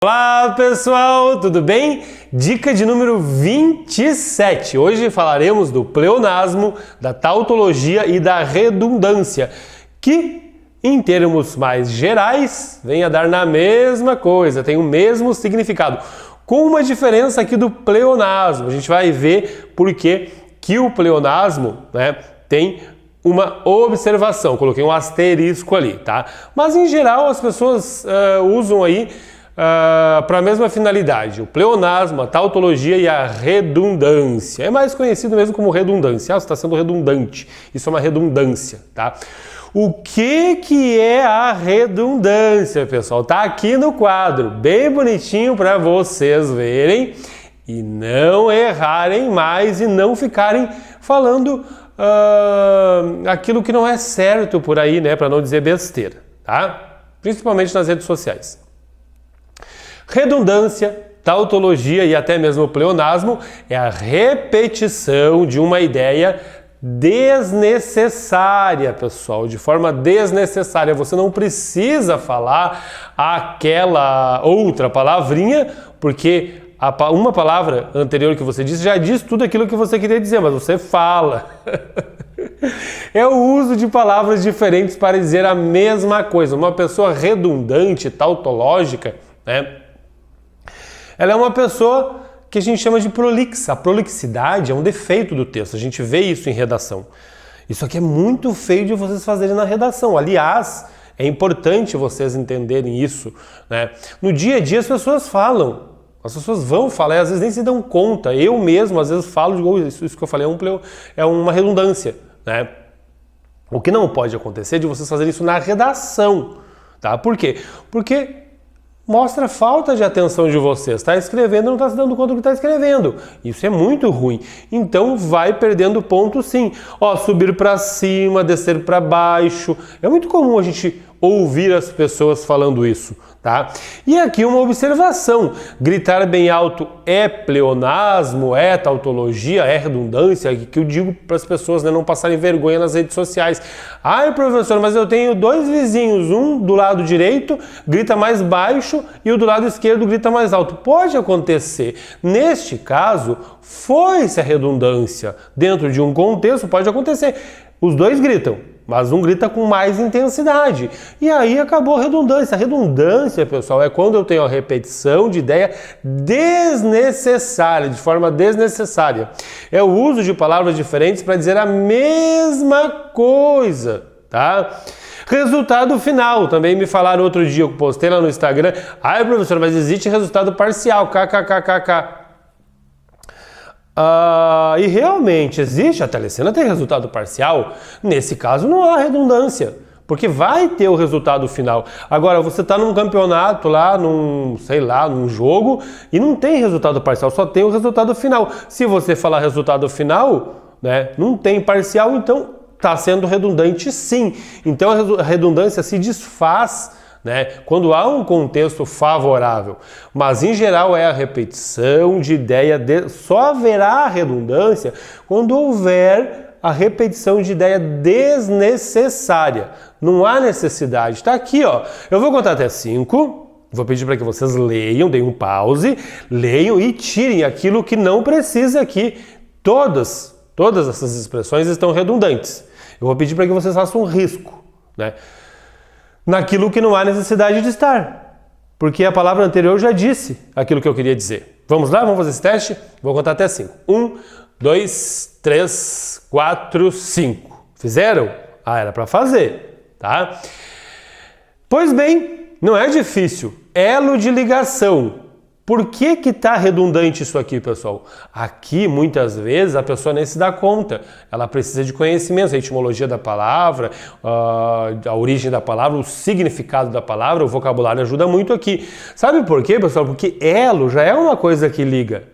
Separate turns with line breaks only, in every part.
Olá pessoal, tudo bem? Dica de número 27. Hoje falaremos do pleonasmo, da tautologia e da redundância, que em termos mais gerais vem a dar na mesma coisa, tem o mesmo significado, com uma diferença aqui do pleonasmo. A gente vai ver por que o pleonasmo, tem uma observação, coloquei um asterisco ali, tá? Mas em geral as pessoas usam aí para a mesma finalidade, o pleonasmo, a tautologia e a redundância. É mais conhecido mesmo como redundância. Você está sendo redundante. Isso é uma redundância, tá? O que é a redundância, pessoal? Tá aqui no quadro, bem bonitinho para vocês verem e não errarem mais e não ficarem falando aquilo que não é certo por aí, né? Para não dizer besteira, tá? Principalmente nas redes sociais. Redundância, tautologia e até mesmo pleonasmo é a repetição de uma ideia desnecessária, pessoal, de forma desnecessária. Você não precisa falar aquela outra palavrinha, porque uma palavra anterior que você disse já diz tudo aquilo que você queria dizer, mas você fala. É o uso de palavras diferentes para dizer a mesma coisa. Uma pessoa redundante, tautológica, ela é uma pessoa que a gente chama de prolixa. A prolixidade é um defeito do texto, a gente vê isso em redação. Isso aqui é muito feio de vocês fazerem na redação. Aliás, é importante vocês entenderem isso, né? No dia a dia as pessoas falam, as pessoas vão falar e às vezes nem se dão conta. Eu mesmo às vezes falo, digo, isso que eu falei é uma redundância, né? O que não pode acontecer é de vocês fazerem isso na redação, tá? Por quê? Porque mostra falta de atenção de vocês. Está escrevendo e não está se dando conta do que está escrevendo. Isso é muito ruim. Então vai perdendo ponto sim. Subir para cima, descer para baixo. É muito comum a gente ouvir as pessoas falando isso, tá? E aqui uma observação. Gritar bem alto é pleonasmo, é tautologia, é redundância, que eu digo para as pessoas, né, não passarem vergonha nas redes sociais. Ai, professor, mas eu tenho dois vizinhos, um do lado direito grita mais baixo e o do lado esquerdo grita mais alto. Pode acontecer. Neste caso, foi-se a redundância. Dentro de um contexto pode acontecer. Os dois gritam, mas um grita com mais intensidade. E aí acabou a redundância. A redundância, pessoal, é quando eu tenho a repetição de ideia desnecessária, de forma desnecessária. É o uso de palavras diferentes para dizer a mesma coisa, tá? Resultado final. Também me falaram outro dia, eu postei lá no Instagram. Ai, professor, mas existe resultado parcial, kkkk. E realmente existe, a telecena tem resultado parcial. Nesse caso não há redundância, porque vai ter o resultado final. Agora, você está num campeonato lá, num jogo, e não tem resultado parcial, só tem o resultado final. Se você falar resultado final, né, não tem parcial, então está sendo redundante sim. Então a redundância se desfaz, né, quando há um contexto favorável, mas em geral é a repetição de ideia, só haverá redundância quando houver a repetição de ideia desnecessária. Não há necessidade. Está aqui, ó. Eu vou contar até 5, vou pedir para que vocês leiam, deem um pause, leiam e tirem aquilo que não precisa aqui. Todas essas expressões estão redundantes. Eu vou pedir para que vocês façam um risco, né, naquilo que não há necessidade de estar, porque a palavra anterior já disse aquilo que eu queria dizer. Vamos lá? Vamos fazer esse teste? Vou contar até 5. 1, 2, 3, 4, 5. Fizeram? Era para fazer, tá? Pois bem, não é difícil. Elo de ligação. Por que está redundante isso aqui, pessoal? Aqui, muitas vezes, a pessoa nem se dá conta. Ela precisa de conhecimento, a etimologia da palavra, a origem da palavra, o significado da palavra, o vocabulário ajuda muito aqui. Sabe por quê, pessoal? Porque elo já é uma coisa que liga.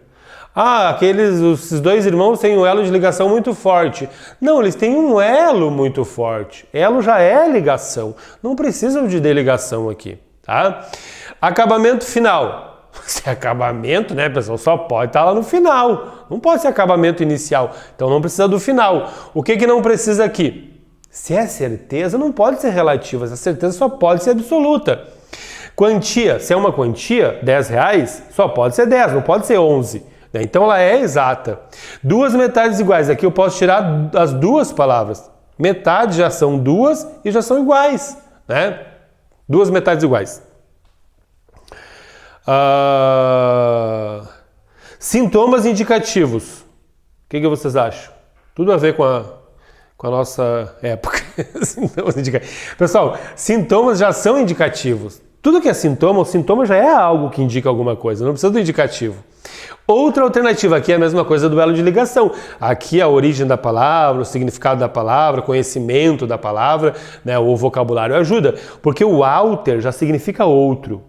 Esses dois irmãos têm um elo de ligação muito forte. Não, eles têm um elo muito forte. Elo já é ligação. Não precisam de deligação aqui, tá? Acabamento final. Se é acabamento, né, pessoal, só pode estar lá no final. Não pode ser acabamento inicial. Então não precisa do final. O que não precisa aqui? Se é certeza, não pode ser relativa. Essa certeza só pode ser absoluta. Quantia, se é uma quantia, R$10, só pode ser 10, não pode ser 11. Né? Então ela é exata. Duas metades iguais, aqui eu posso tirar as duas palavras. Metade já são duas e já são iguais. Né? Duas metades iguais. Sintomas indicativos. O que vocês acham? Tudo a ver com a nossa época. Pessoal, sintomas já são indicativos. Tudo que é sintoma, o sintoma já é algo que indica alguma coisa, não precisa do indicativo. Outra alternativa aqui é a mesma coisa do elo de ligação. Aqui a origem da palavra, o significado da palavra, conhecimento da palavra, né, o vocabulário ajuda, porque o alter já significa outro.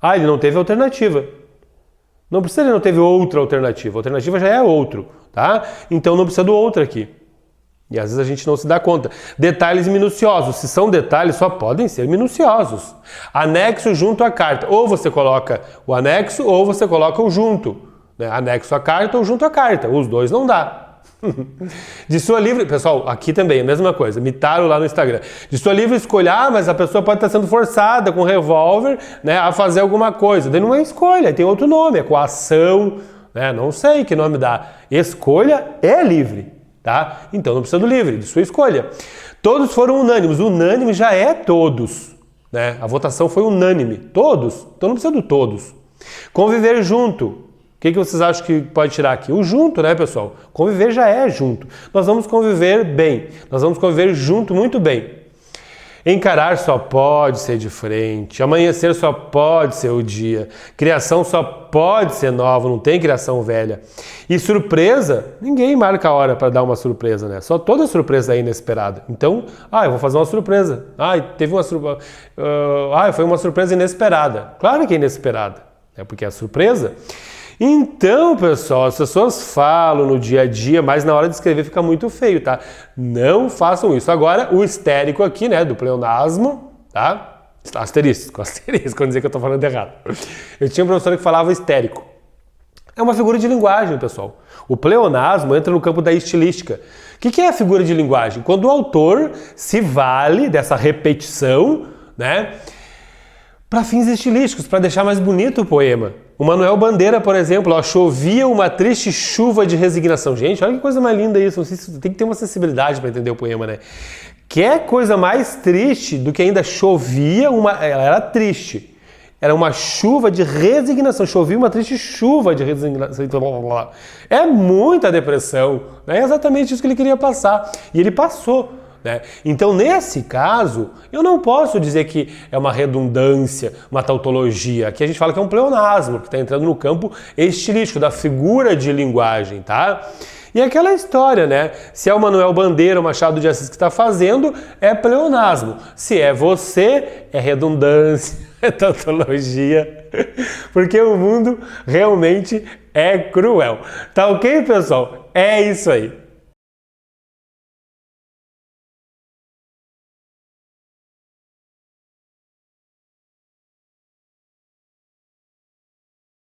Ele não teve alternativa. Não precisa, ele não teve outra alternativa. A alternativa já é outro, tá? Então não precisa do outro aqui. E às vezes a gente não se dá conta. Detalhes minuciosos. Se são detalhes, só podem ser minuciosos. Anexo junto à carta. Ou você coloca o anexo ou você coloca o junto. Né? Anexo à carta ou junto à carta. Os dois não dá. De sua livre... Pessoal, aqui também a mesma coisa. Imitaram lá no Instagram. De sua livre escolha, mas a pessoa pode estar sendo forçada com revólver, né, a fazer alguma coisa. Daí não é escolha, tem outro nome. É coação, né? Não sei que nome dá. Escolha é livre. Tá? Então não precisa do livre, de sua escolha. Todos foram unânimes. Unânime já é todos. Né? A votação foi unânime. Todos. Então não precisa do todos. Conviver junto. O que vocês acham que pode tirar aqui? O junto, né, pessoal? Conviver já é junto. Nós vamos conviver bem. Nós vamos conviver junto muito bem. Encarar só pode ser de frente. Amanhecer só pode ser o dia. Criação só pode ser nova, não tem criação velha. E surpresa, ninguém marca a hora para dar uma surpresa, né? Só toda surpresa é inesperada. Então, eu vou fazer uma surpresa. Teve uma surpresa. Foi uma surpresa inesperada. Claro que é inesperada, né? Porque é a surpresa. Então, pessoal, as pessoas falam no dia a dia, mas na hora de escrever fica muito feio, tá? Não façam isso. Agora, o histérico aqui, né, do pleonasmo, tá? Asterisco, quando dizer que eu tô falando errado. Eu tinha um professor que falava histérico. É uma figura de linguagem, pessoal. O pleonasmo entra no campo da estilística. O que é a figura de linguagem? Quando o autor se vale dessa repetição, né, para fins estilísticos, para deixar mais bonito o poema. O Manuel Bandeira, por exemplo, chovia uma triste chuva de resignação. Gente, olha que coisa mais linda isso. Tem que ter uma sensibilidade para entender o poema, né? Que coisa mais triste do que ainda chovia ela era triste. Era uma chuva de resignação. Chovia uma triste chuva de resignação. É muita depressão. É exatamente isso que ele queria passar. E ele passou. Né? Então, nesse caso, eu não posso dizer que é uma redundância, uma tautologia. Aqui a gente fala que é um pleonasmo, que está entrando no campo estilístico, da figura de linguagem, tá? E aquela história, né? Se é o Manuel Bandeira, o Machado de Assis que está fazendo, é pleonasmo. Se é você, é redundância, é tautologia. Porque o mundo realmente é cruel. Tá ok, pessoal? É isso aí.